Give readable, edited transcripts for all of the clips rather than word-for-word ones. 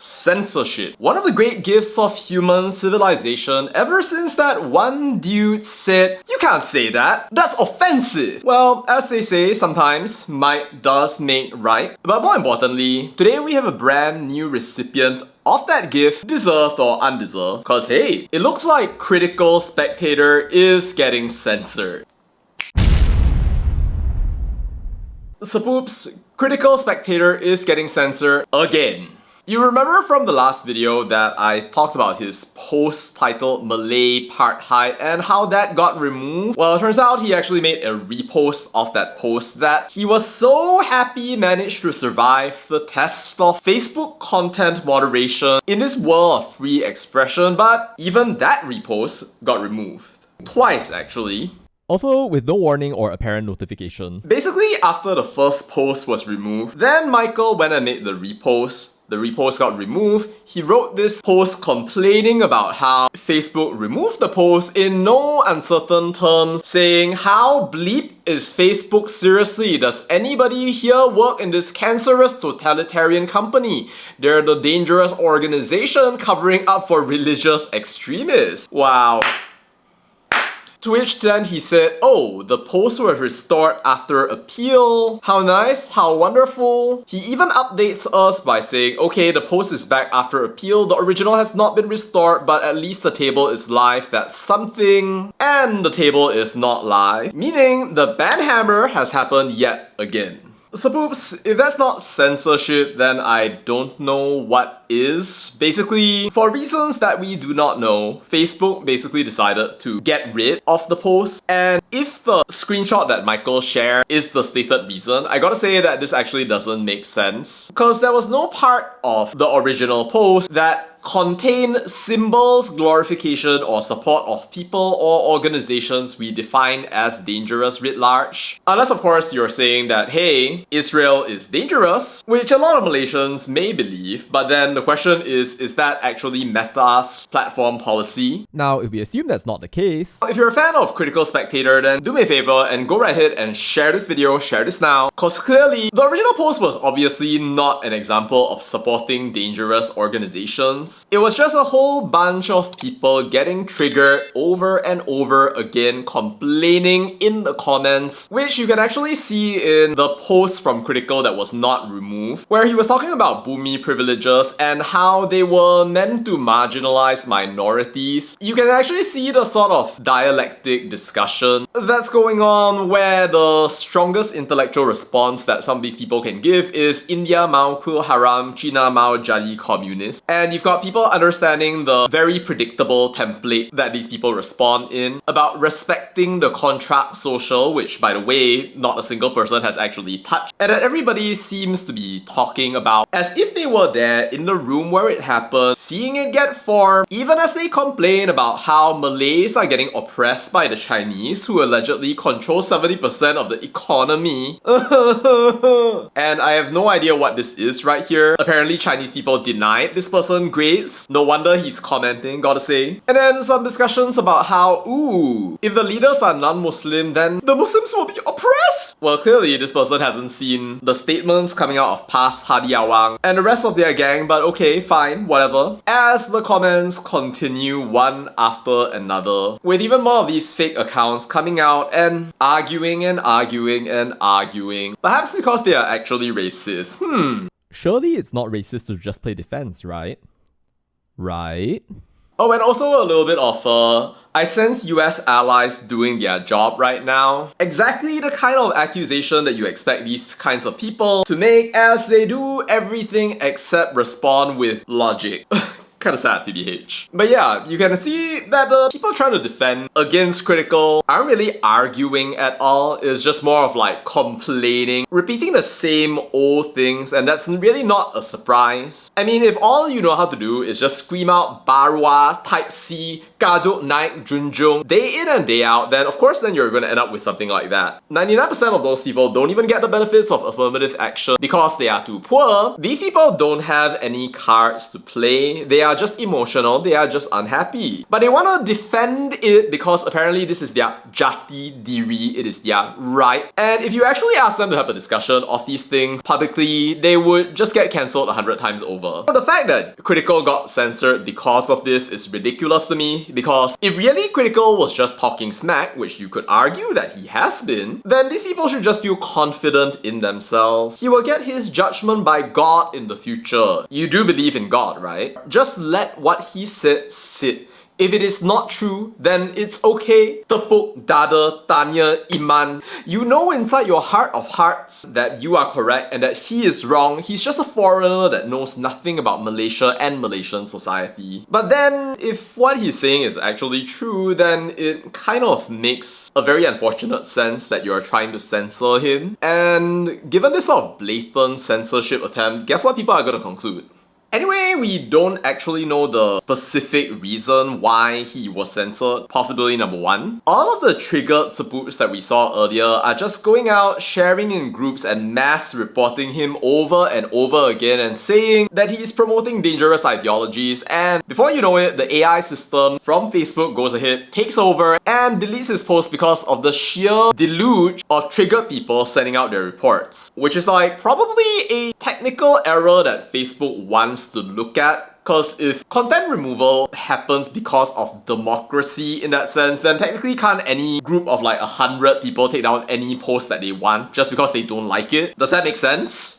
Censorship. One of the great gifts of human civilization ever since that one dude said, "You can't say that, that's offensive." Well, as they say, sometimes might does make right. But more importantly, today we have a brand new recipient of that gift, deserved or undeserved. Cause hey, it looks like Critical Spectator is getting censored. So poops, Critical Spectator is getting censored again. You remember from the last video that I talked about his post titled Malaypartheid and how that got removed? Well, it turns out he actually made a repost of that post that he was so happy managed to survive the test of Facebook content moderation in this world of free expression, but even that repost got removed. Twice actually. Also, with no warning or apparent notification. Basically, after the first post was removed, then Michael went and made the repost. The repost got removed. He wrote this post complaining about how Facebook removed the post in no uncertain terms, saying, "How bleep is Facebook? Seriously, does anybody here work in this cancerous totalitarian company? They're the dangerous organization covering up for religious extremists." Wow. To which then he said, "Oh, the post was restored after appeal. How nice, how wonderful." He even updates us by saying, "Okay, the post is back after appeal. The original has not been restored, but at least the table is live. That's something." And the table is not live, meaning the banhammer has happened yet again. So poops, if that's not censorship, then I don't know what is. Basically, for reasons that we do not know, Facebook basically decided to get rid of the post. And if the screenshot that Michael shared is the stated reason, I gotta say that this actually doesn't make sense. Because there was no part of the original post that contain symbols, glorification, or support of people or organizations we define as dangerous writ large. Unless of course you're saying that, hey, Israel is dangerous, which a lot of Malaysians may believe, but then the question is that actually Meta's platform policy? Now, if we assume that's not the case, if you're a fan of Critical Spectator, then do me a favor and go right ahead and share this video, share this now, cause clearly the original post was obviously not an example of supporting dangerous organizations. It was just a whole bunch of people getting triggered over and over again, complaining in the comments, which you can actually see in the post from Critical that was not removed, where he was talking about Bumi privileges and how they were meant to marginalize minorities. You can actually see the sort of dialectic discussion that's going on, where the strongest intellectual response that some of these people can give is India mau kul haram, China mau jadi communist. And you've got people understanding the very predictable template that these people respond in about respecting the contract social, which by the way, not a single person has actually touched, and that everybody seems to be talking about as if they were there in the room where it happened, seeing it get formed, even as they complain about how Malays are getting oppressed by the Chinese, who allegedly control 70% of the economy. And I have no idea what this is right here. Apparently Chinese people denied this person grades. No wonder he's commenting, gotta say. And then some discussions about how, ooh, if the leaders are non-Muslim, then the Muslims will be oppressed. Well, clearly this person hasn't seen the statements coming out of past Hadi Awang and the rest of their gang, but okay, fine, whatever. As the comments continue one after another, with even more of these fake accounts coming out and arguing and arguing and arguing. Perhaps because they are actually racist. surely it's not racist to just play defense, right? Right? Oh, and also a little bit of I sense US allies doing their job right now. Exactly the kind of accusation that you expect these kinds of people to make, as they do everything except respond with logic. Kinda sad, TBH. But yeah, you can see that the people trying to defend against Critical aren't really arguing at all. It's just more of like complaining, repeating the same old things, and that's really not a surprise. I mean, if all you know how to do is just scream out Barwa, Type C, Kaduk Naik Junjung day in and day out, then of course then you're gonna end up with something like that. 99% of those people don't even get the benefits of affirmative action because they are too poor. These people don't have any cards to play. They are are just emotional, they are just unhappy. But they want to defend it because apparently this is their jati diri, it is their right. And if you actually ask them to have a discussion of these things publicly, they would just get cancelled 100 times over. So the fact that Critical got censored because of this is ridiculous to me, because if really Critical was just talking smack, which you could argue that he has been, then these people should just feel confident in themselves. He will get his judgment by God in the future. You do believe in God, right? Just let what he said sit. If it is not true, then it's okay. Tepuk dada, tanya, iman. You know inside your heart of hearts that you are correct and that he is wrong. He's just a foreigner that knows nothing about Malaysia and Malaysian society. But then, if what he's saying is actually true, then it kind of makes a very unfortunate sense that you're trying to censor him. And given this sort of blatant censorship attempt, guess what people are going to conclude? Anyway, we don't actually know the specific reason why he was censored. Possibility number one. All of the triggered sepoops that we saw earlier are just going out, sharing in groups and mass reporting him over and over again and saying that he is promoting dangerous ideologies, and before you know it, the AI system from Facebook goes ahead, takes over and deletes his post because of the sheer deluge of triggered people sending out their reports. Which is like probably a technical error that Facebook wants to look at. Because if content removal happens because of democracy in that sense, then technically can't any group of like 100 people take down any post that they want just because they don't like it? Does that make sense?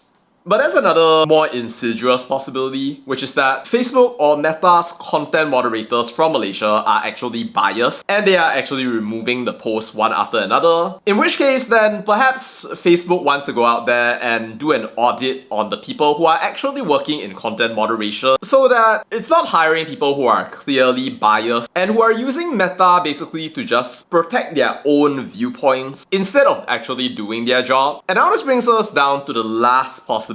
But there's another more insidious possibility, which is that Facebook or Meta's content moderators from Malaysia are actually biased and they are actually removing the posts one after another. In which case then perhaps Facebook wants to go out there and do an audit on the people who are actually working in content moderation so that it's not hiring people who are clearly biased and who are using Meta basically to just protect their own viewpoints instead of actually doing their job. And now this brings us down to the last possibility,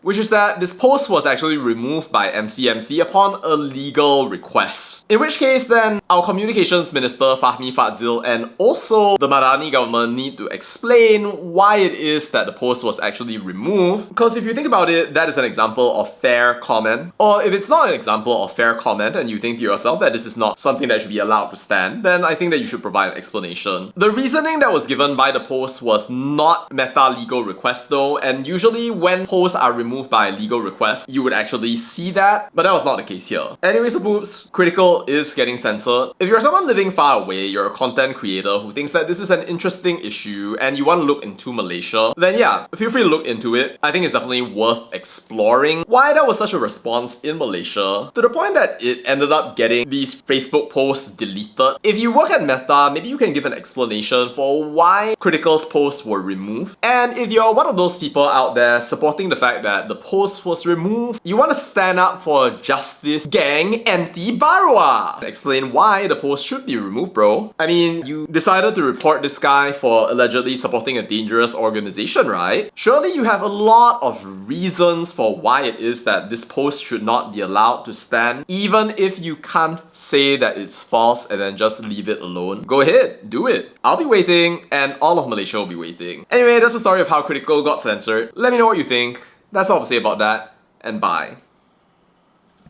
which is that this post was actually removed by MCMC upon a legal request. In which case then, our Communications Minister Fahmi Fadzil and also the Madani government need to explain why it is that the post was actually removed. Because if you think about it, that is an example of fair comment. Or if it's not an example of fair comment and you think to yourself that this is not something that should be allowed to stand, then I think that you should provide an explanation. The reasoning that was given by the post was not Meta legal request though, and usually when posts are removed by legal request, you would actually see that, but that was not the case here. Anyways, the boops, Critical is getting censored. If you're someone living far away, you're a content creator who thinks that this is an interesting issue and you want to look into Malaysia, then yeah, feel free to look into it. I think it's definitely worth exploring why there was such a response in Malaysia to the point that it ended up getting these Facebook posts deleted. If you work at Meta, maybe you can give an explanation for why Critical's posts were removed. And if you're one of those people out there supporting the fact that the post was removed, you want to stand up for justice, gang, anti-Barwa. Explain why the post should be removed, bro. I mean, you decided to report this guy for allegedly supporting a dangerous organization, right? Surely you have a lot of reasons for why it is that this post should not be allowed to stand, even if you can't say that it's false and then just leave it alone. Go ahead, do it. I'll be waiting and all of Malaysia will be waiting. Anyway, that's the story of how Critical got censored. Let me know what you think. That's all to say about that, and bye.